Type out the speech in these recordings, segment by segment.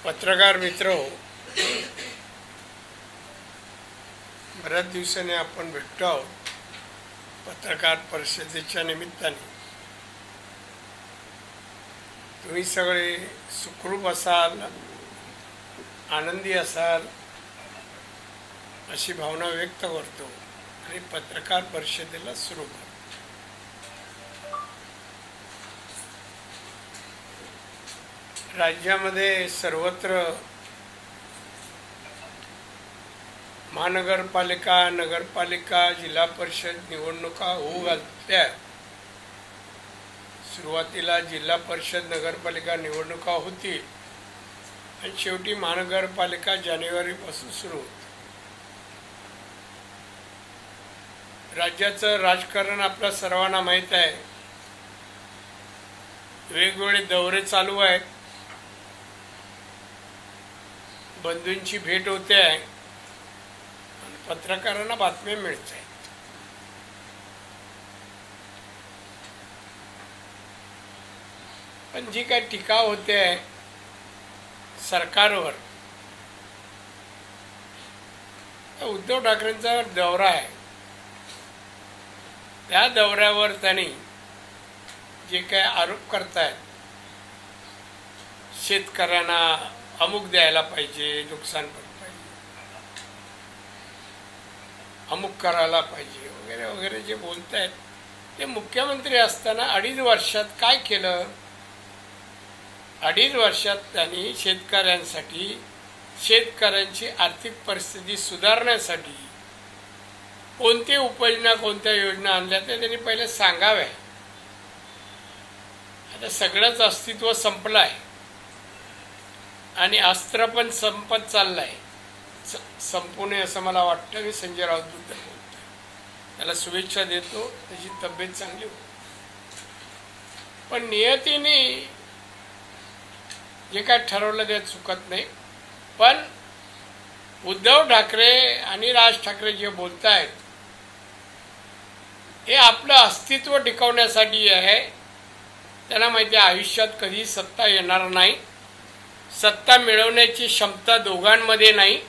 पत्रकार मित्र हो, बऱ्याच दिवसांनी आपण भेटतो आहोत पत्रकार परिषदेच्या निमित्ताने। तुम्ही सगळे सुखरूप असाल, आनंदी असाल अशी भावना व्यक्त करतो आणि पत्रकार परिषदेला सुरू करतो। राज्यामध्ये सर्वत्र महानगरपालिका, नगरपालिका, जिल्हा परिषद निवडणुका होऊ घालत्या। सुरुवातीला जिल्हा परिषद नगरपालिका निवडणुका होतील आणि शेवटी महानगरपालिका जानेवारीपासून सुरू होते। राज्याचं राजकारण आपल्या सर्वांना माहीत आहे। वेगवेगळे दौरे चालू आहेत, बंधूंची भेट होते आहे, पत्रकारांना बातम्या मिळत आहेत। पण जी काही टीका होते आहे सरकारवर, उद्धव ठाकरेंचा दौरा आहे, त्या दौऱ्यावर त्यांनी जे काही आरोप करतायत, शेतकऱ्यांना अमुक द्यायला पाहिजे, नुकसान भरपाई अमुक करायला पाहिजे वगैरे वगैरे जे बोलतायत, ते मुख्यमंत्री असताना 2.5 वर्षात काय केलं? 2.5 वर्षात त्यांनी शेतकऱ्यांसाठी, शेतकऱ्यांची आर्थिक परिस्थिती सुधारण्यासाठी कोणती उपाययोजना, कोणत्या योजना आणल्या ते त्यांनी पहिले सांगाव्या। आता सगळंच अस्तित्व संपलं आहे आणि अस्त्र पण संपत चाललंय, संपू नये असं मला वाटतं। मी संजय राऊत बद्दल बोलतोय, त्याला शुभेच्छा देतो, त्याची तब्येत चांगली हो। पण नियतीने जे काय ठरवलं ते चुकत नाही। पण उद्धव ठाकरे आणि राज ठाकरे जे बोलतायत हे आपलं अस्तित्व टिकवण्यासाठी आहे। त्यांना माहिती आहे आयुष्यात कधी सत्ता येणार नाही, सत्ता मिळवण्याची क्षमता दोघांमध्ये नाही,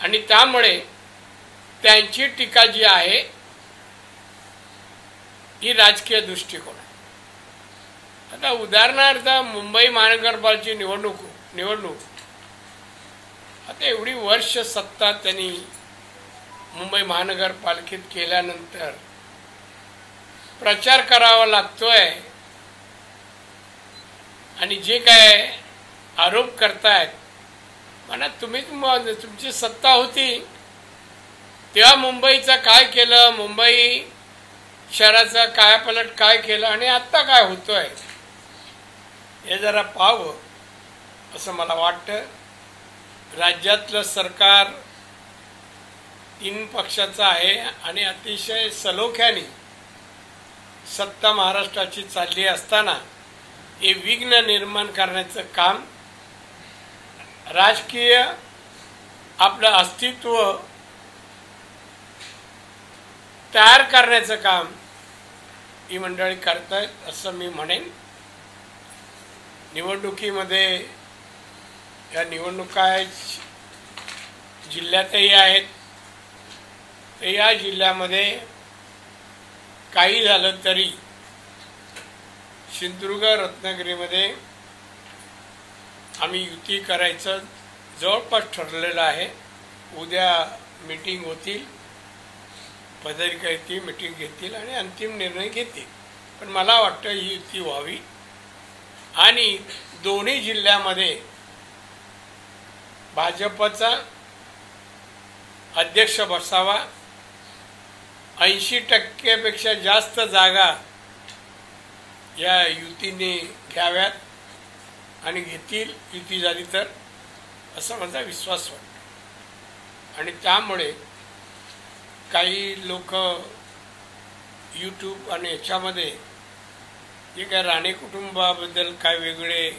आणि त्यामुळे त्यांची टीका जी आहे ही राजकीय दृष्टिकोन आहे। आता उदाहरणार्थ मुंबई महानगरपालिकेची निवडणूक आता एवढी वर्ष सत्ता त्यांनी मुंबई महानगरपालिकेत केल्यानंतर प्रचार करावा लागतोय आणि जे काय आरोप करतायत, म्हणा तुम्ही तुमची सत्ता होती तेव्हा मुंबईचं काय केलं, मुंबई शहराचा कायापालट काय केलं आणि आता काय होतोय हे जरा पाहावं असं मला वाटतं। राज्यातलं सरकार 3 पक्षाचं आहे आणि अतिशय सलोख्याने सत्ता महाराष्ट्राची चालली असताना हे विघ्न निर्माण करण्याचं काम, राजकीय आपलं अस्तित्व तयार करण्याचं काम ही मंडळी करतायत असं मी म्हणेन। निवडणुकीमध्ये या निवडणुका जिल्ह्यातही आहेत, तर या जिल्ह्यामध्ये काही झालं तरी सिंधुदुर्ग, रत्नागिरीमध्ये आम्ही युती करायचं जवळपास ठरलेलं आहे। उद्या मीटिंग होतील, पदाधिकारी मीटिंग घेतील आणि अंतिम निर्णय घेतील। पण मला वाटतं ही युती व्हावी आणि दोन्ही जिल्ह्यामध्ये भाजपचा अध्यक्ष बसावा, 80% जास्त जागा या युतीने घ्याव्यात आणि घेतील, युती झाली तर, असा माझा विश्वास वाटतो। आणि त्यामुळे काही लोक यूट्यूब आणि याच्यामध्ये जे काय राणे कुटुंबाबद्दल काय वेगळे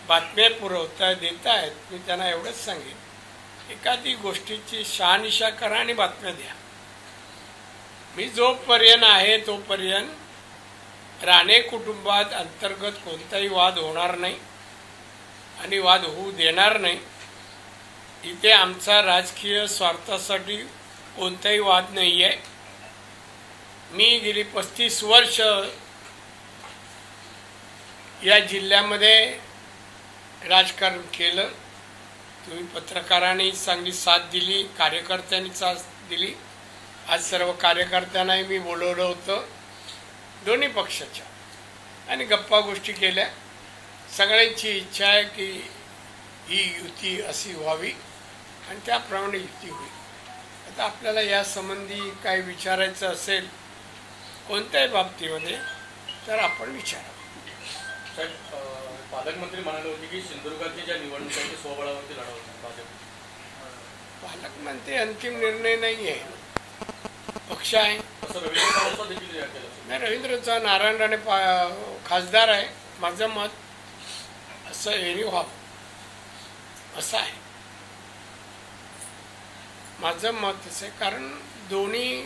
बातम्या पुरवता देत आहेत, मी त्यांना एवढंच सांगेन, एखादी गोष्टीची शहानिशा करा आणि बातम्या द्या। मी जोपर्यंत आहे तोपर्यंत राणे कुटुंबात अंतर्गत कोणताही वाद होणार नाही आणि वाद होऊ देणार नाही. इथे आमचा राजकीय स्वार्थासाठी कोणताही वाद नाही आहे. मी गेली 35 वर्ष या जिल्ह्यामध्ये राजकारण केलं. तुम्ही पत्रकारांनी चांगली साथ दिली, कार्यकर्त्यांनी साथ दिली. आज सर्व कार्यकर्त्यांनाही मी बोलवलं होतं दोन्ही पक्षाच्या आणि गप्पा गोष्टी केल्या. सगळ्यांची इच्छा आहे की ही युती अशी व्हावी आणि त्याप्रमाणे युती होईल. आता आपल्याला या संबंधी काय विचारायचं असेल कोणत्याही बाबतीमध्ये तर आपण विचारावं. पालकमंत्री म्हणाले होते की सिंधुदुर्गाची ज्या निवडणुकांची स्वबळावरती लढवतात भाजप. पालकमंत्री अंतिम निर्णय नाही आहे, पक्ष आहे. असं रवींद्र चव्हाण देखील केलं. नाही, रवींद्र चव्हाण नारायण राणे खासदार आहे. माझं मत असं एरी व्हावं असं आहे. माझं मत असं आहे कारण दोन्ही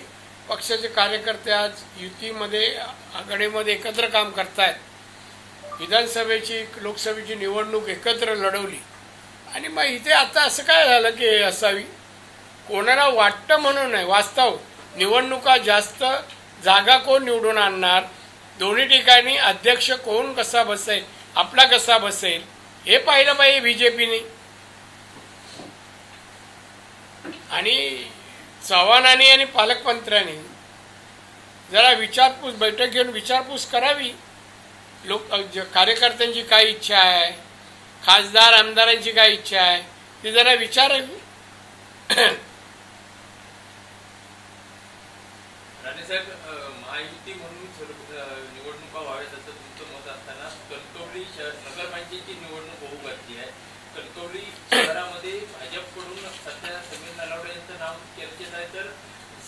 पक्षाचे कार्यकर्ते आज युतीमध्ये आघाडीमध्ये एकत्र काम करतायत. विधानसभेची लोकसभेची निवडणूक एकत्र लढवली आणि मग इथे आता असं काय झालं की असावी. कोणाला वाटतं म्हणून नाही, वास्तव निवडणुका जास्त जागा कोण निवडून आणणार, दोन्ही ठिकाणी अध्यक्ष कोण कसा बसेल, आपला कसा बसेल हे पाहिलं पाहिजे बीजेपीने. आणि चव्हाणांनी आणि पालकमंत्र्यांनी जरा विचारपूस बैठक घेऊन विचारपूस करावी. कार्यकर्त्यांची काय इच्छा आहे, खासदार आमदारांची काय इच्छा आहे ती जरा विचारावी. राणेसाहेब, महायुती म्हणून निवडणुका व्हाव्यात असं तुमचं मत असताना कणकवली नगरपंचायतीची निवडणूक होऊ घातली आहे. कणकवली शहरामध्ये भाजपकडून सध्या समीर नलावडे यांचं नाव चर्चेत आहे. तर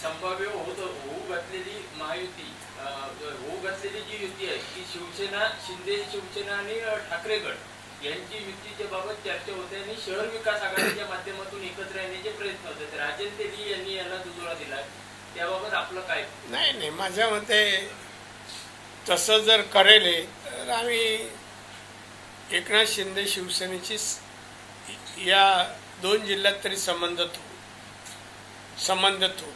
संभाव्य होऊ घातलेली महायुती, होऊ घातलेली जी युती आहे ती शिवसेना, शिंदे शिवसेना आणि ठाकरे गट यांची युतीच्या बाबत चर्चा होते आणि शहर विकास आघाडीच्या माध्यमातून एकत्र येण्याचे प्रयत्न होते. राजन तेली यांनी यांना दुजोरा दिला, त्याबाबत आपलं काय? नाही, माझ्या मते तसं जर करेल तर आम्ही एकनाथ शिंदे शिवसेनेची या 2 जिल्ह्यात तरी संबंधित हो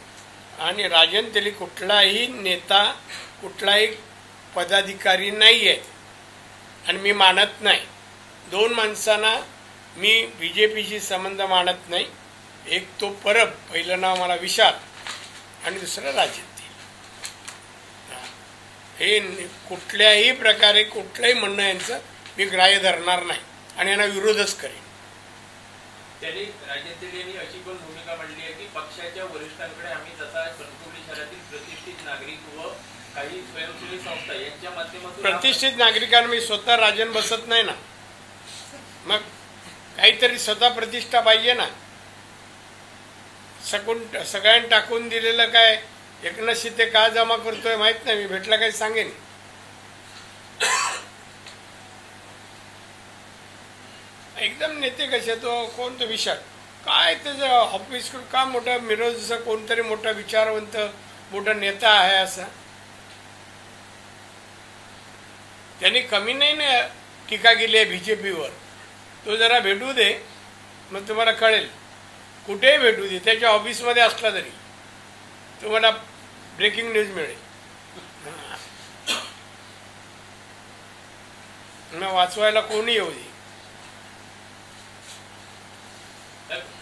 आणि राजन तेली कुठलाही नेता, कुठलाही पदाधिकारी नाही आहे आणि मी मानत नाही. 2 माणसांना मी बीजेपीशी संबंध मानत नाही. एक तो परब, पहिलं नाव मला विशाल आणि दुसरं राजन तेली. हे कुठल्याही प्रकारे कुठलंही म्हणणं यांचं मी ग्राह्य धरणार नाही आणि यांना विरोधच करेन. त्यांनी राजन तेली यांनी अशी पण भूमिका मांडली आहे की पक्षाच्या वरिष्ठांकडे आम्ही तसा कणकवली शहरातील प्रतिष्ठित नागरिक व काही स्वयंसेवी संस्था यांच्या माध्यमातून प्रतिष्ठित नागरिकांना मी स्वतः राजन बसत नाही ना, मग काहीतरी स्वतः प्रतिष्ठा पाहिजे ना. सगळ्यांनी टाकून दिलेलं काय एकनाथ शिंदे का जमा करतोय माहित नाही, मी भेटला काही सांगेन. एकदम नेते कसे तो कोणतं विचार काय त्याचं ऑफिस का मोठा मिरज जसं कोणतरी मोठा विचारवंत मोठा नेता आहे असा. त्यांनी कमी नाही ना टीका केली आहे बीजेपीवर. तो जरा भेटू दे मग तुम्हाला कळेल. कुठेही भेटू दे, त्याच्या ऑफिसमध्ये असला तरी तुम्हाला ब्रेकिंग न्यूज मिळेल. मग वाचवायला कोणी येऊ दे.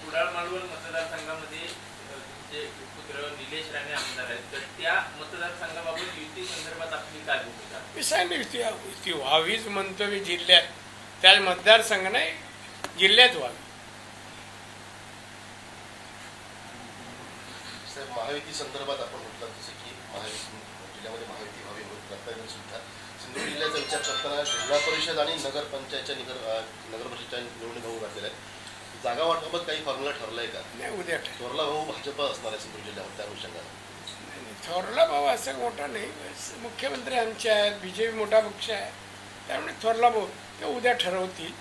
कुडाळ मालवण मतदारसंघामध्ये तुमचे पुत्र निलेश राणे आमदार आहेत, तर त्या मतदारसंघाबाबत युती संदर्भात आपली काय भूमिका? विषयाने युती व्हावीच म्हणतो मी. जिल्ह्यात त्या मतदारसंघ नाही, जिल्ह्यात व्हावी. महायुती संदर्भात आपण म्हटलं जसं की जिल्ह्यामध्ये महायुती व्हावी म्हणून सुद्धा सिंधुदुर्ग जिल्ह्याचा विचार करताना जिल्हा परिषद आणि नगरपंचायतच्या नगर परिषदच्या निवडणूक होऊ घातलेल्या आहेत. जागा वाटपात काही फॉर्म्युला ठरलाय का? नाही, उद्या थोरला भाऊ भाजप असणार आहे सिंधुदुर्ग जिल्ह्यामध्ये, त्या अनुषंगाने. थोरला भाऊ असं मोठा नाही, मुख्यमंत्री आमचे आहेत, बीजेपी मोठा पक्ष आहे, त्यामुळे थोरला भाऊ ते उद्या ठरवतील.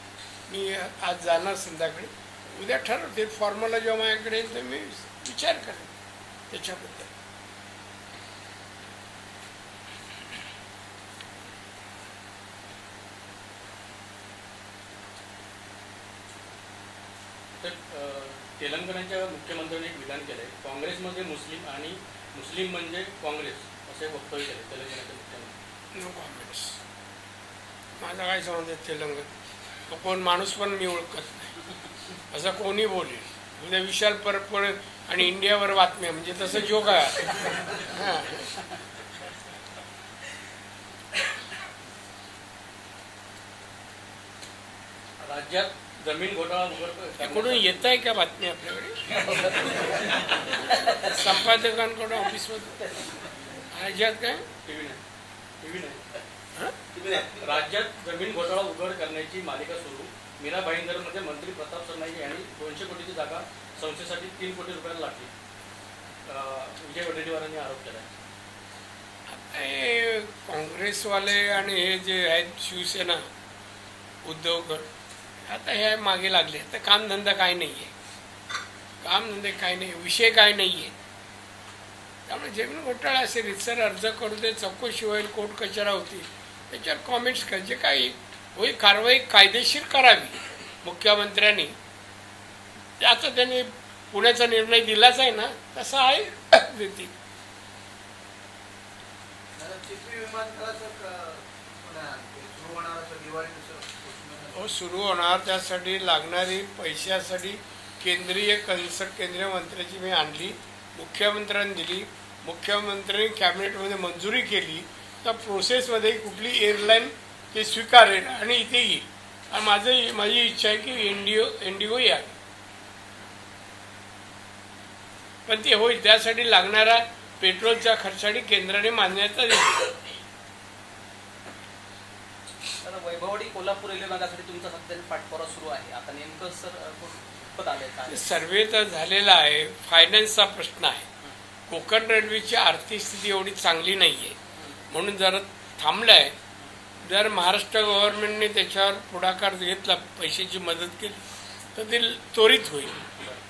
मी आज जाणार संध्याकाळी, उद्या ठरवतील. फॉर्म्युला जेव्हा माझ्याकडे येईल तर मी विचार करेन त्याच्याबद्दल. तेलंगणाच्या मुख्यमंत्र्यांनी एक विधान केलंय, काँग्रेसमध्ये मुस्लिम आणि मुस्लिम म्हणजे काँग्रेस असे वक्तव्य केले तेलंगणाचे मुख्यमंत्री. No comments. माझा काय संबंध आहे तेलंगण? तो कोण माणूस पण मी ओळखत नाही. असं कोणी बोलेल उद्या विशाल परब आणि इंडियावर बातम्या म्हणजे तसं जोक आहे. हां, राज्यात जमीन घोटाळा उघड कुठून येत आहे का बातमी आपल्याकडे? संपादकांकडून ऑफिसमध्ये राज्यात काय टीव्ही नाही. राज्यात जमीन घोटाळा उघड करण्याची मालिका सुरू. मीरा भाईंदरमध्ये मंत्री प्रताप सरनाईक यांनी 200 कोटीची जागा संस्थेसाठी 3 कोटी रुपयाला लागली. विजय वडेट्टीवारांनी आरोप केला. हे काँग्रेसवाले आणि हे जे आहेत शिवसेना उद्धव गट आता हे मागे लागले. तर कामधंदा काय नाही आहे, कामधंदे काय नाही, विषय काय नाही आहे. त्यामुळे जमीन घोटाळा असेल रितसर अर्ज करू दे, चौकशी होईल, कोर्ट कचरा होतील, त्याच्यावर कॉमेंट्स करायचे. काही होईल कारवाई कायदेशीर करावी मुख्यमंत्र्यांनी. आता त्यांनी पुण्याचा निर्णय दिलाच आहे ना, तसा आहे देतील. हो सुरू होणार. त्यासाठी लागणारी पैशासाठी केंद्रीय केंद्रीय मंत्र्याची मी आणली, मुख्यमंत्र्यांनी दिली, मुख्यमंत्र्यांनी कॅबिनेटमध्ये मंजुरी केली. तर प्रोसेसमध्ये कुठली एअरलाईन ते स्वीकारेल आणि इथे येईल. आणि माझी इच्छा आहे की इंडिगो यावी, पण ते होईल. त्यासाठी लागणारा पेट्रोलच्या खर्चासाठी केंद्राने मान्यता दिली. वैभववाडी कोल्हापूर रेल्वे मार्गासाठी तुमचा सध्या पाठपुरावा सुरू आहे. आता नेमकं सर कुठपत आलंय का? सर्वे तर झालेला आहे, फायनान्सचा प्रश्न आहे. कोकण रेल्वेची आर्थिक स्थिती एवढी चांगली नाही आहे म्हणून जरा थांबलं आहे. जर महाराष्ट्र गव्हर्नमेंटने त्याच्यावर पुढाकार घेतला, पैशाची मदत केली तर ते त्वरित होईल.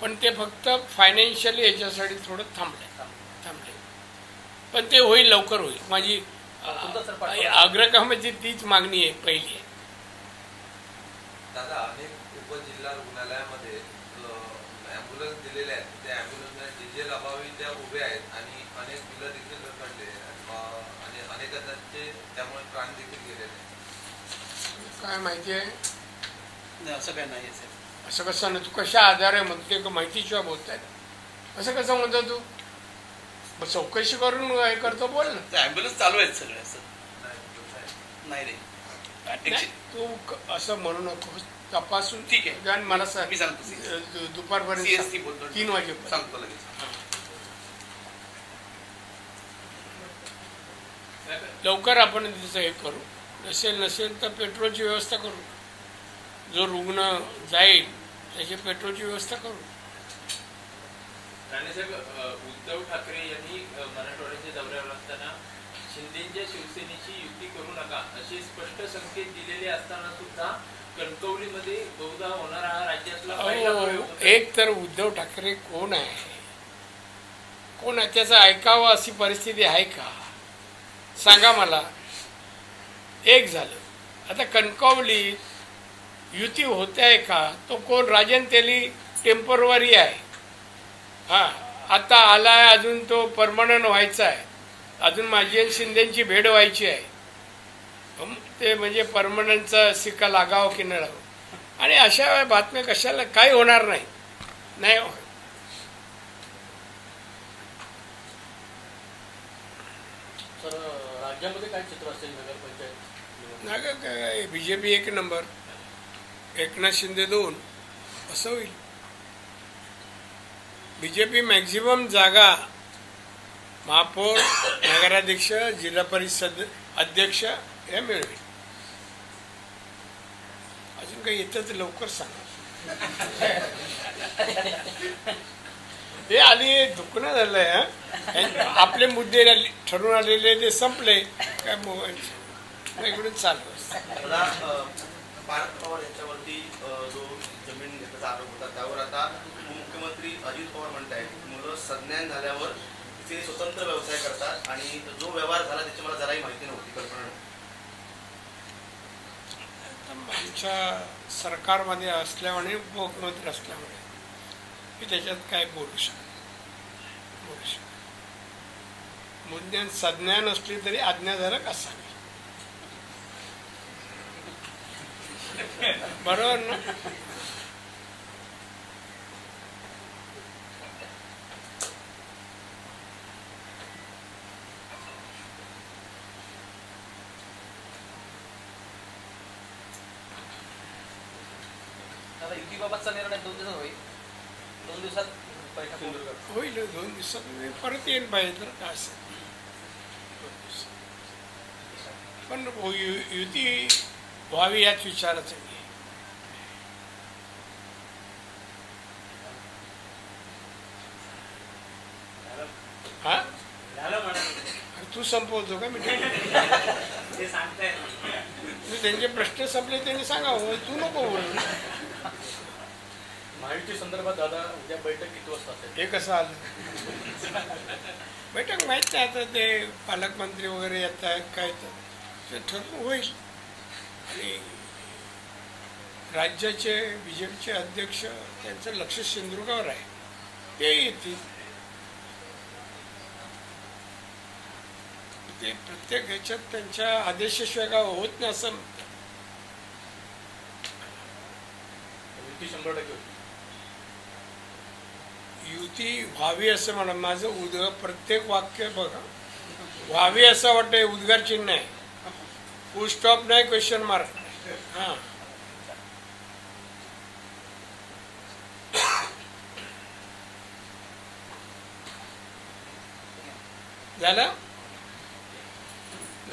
पण ते फक्त फायनान्शियली याच्यासाठी थोडं थांबले. पण ते होईल, लवकर होईल. माझी आग्रहामध्ये तीच मागणी आहे, पहिली आहे. दादा, अनेक उपजिल्हा रुग्णालयामध्ये ॲम्ब्युलन्स दिलेले आहेत. त्या ॲम्ब्युलन्सला डिझेल अभावी त्या उभ्या आहेत आणि अनेक मुलं देखील रखडले आणि अनेकांचे त्यामुळे प्राण देखील गेलेले आहेत. काय माहिती आहे? असं काय नाही सर. असं कसं ना, तू कशा आधारे म्हणते? माहितीशिवाय बोलतायत असं कसं म्हणतो तू? मग चौकशी करून हे करतो, बोल ना. ॲम्ब्युलन्स चालू आहेत सगळे. असं नाही रे, नाही, तू असं म्हणू नको. तपासून ठीक आहे. आणि मला सांग. मी सांगतो दुपारपर्यंत CST बोलतो. 3 वाजेपर्यंत सांगतो लगेच. लवकर आपण तिचं हे करू. नसेल तर पेट्रोलची व्यवस्था करू. जो रुग्ण जाईल त्याची पेट्रोलची व्यवस्था करू. राणेसाहेब, उद्धव ठाकरे यांनी मराठवाड्याच्या दौऱ्यावर असताना शिंदेच्या शिवसेनेची युती करू नका असे स्पष्ट संकेत दिलेले असताना सुद्धा कणकवलीमध्ये बहुधा होणारा हा राज्यातला पहिला प्रयोग होता. एक तर उद्धव ठाकरे कोण आहे, कोण आहे त्याचं ऐकावं अशी परिस्थिती आहे का? सांगा मला. एक झालं. आता कणकवली युती होते आहे का? तो कोण? राजन तेली टेम्परवरी आहे. हां, आता आला आहे, अजून तो परमनंट व्हायचा आहे. अजून माझी आणि शिंदेची भेट व्हायची आहे. ते म्हणजे परमनंटचा सिक्का लागावं की नाही लागावं. आणि अशा बातम्या कशाला? काही होणार नाही. नाही सर, राज्यामध्ये काय चित्र असेल नगरपंचायत? नाही काय, BJP 1 नंबर, एकनाथ शिंदे 2 असं होईल. BJP मॅक्झिमम जागा महापौर, नगराध्यक्ष, जिल्हा परिषद अध्यक्ष हे मिळवेल. अजून काही येतं तर लवकर सांगा. हे आली दुखणं झालंय. आपले मुद्दे ठरून आलेले ते संपले काय इकडून चालू. पार्थ पवार यांच्यावरती जो जमीन घेतल्याचा आरोप होता त्यावर आता उपमुख्यमंत्री अजित पवार म्हणतायत मुलं संज्ञान झाल्यावर ते स्वतंत्र व्यवसाय करतात आणि जो व्यवहार झाला त्याची मला जराही माहिती नव्हती, कल्पना नव्हती. आमच्या सरकारमध्ये असल्यामुळे उपमुख्यमंत्री असल्यामुळे मी त्याच्यात काय बोलू शकतो. मुद्द्यात संज्ञा नसली तरी आज्ञाधारक असावी. बरोबर ना? आता युतीबाबतचा निर्णय 2 दिवसात होईल. 2 दिवसात बैठक होईल. होईल 2 दिवसात मी परत येईन पाहिजे तर काय असेल. पण युती व्हावी याच विचाराचं आहे. हा तू संपवतो का मी त्यांचे प्रश्न संपले त्यांनी सांगावं, तू नको बोलू. महायुती संदर्भात दादा उद्या बैठक किती वाजता असेल? हे कसं आलं बैठक माहीत नाही. आता ते पालकमंत्री वगैरे येत आहेत काय तर ते ठरवून होईल. आणि राज्याचे BJPचे अध्यक्ष त्यांचं लक्ष सिंधुदुर्गावर आहे, ते येतील. ते प्रत्येक ह्याच्यात त्यांच्या आदेशाशिवाय काय होत नाही असं म्हणतात. युती 100% होती. युती व्हावी असं म्हणा. माझं प्रत्येक वाक्य बघा, व्हावी असं वाटतंय. उद्गार चिन्ह आहे, फुल स्टॉप नाही, क्वेश्चन मार्क. हां झालं.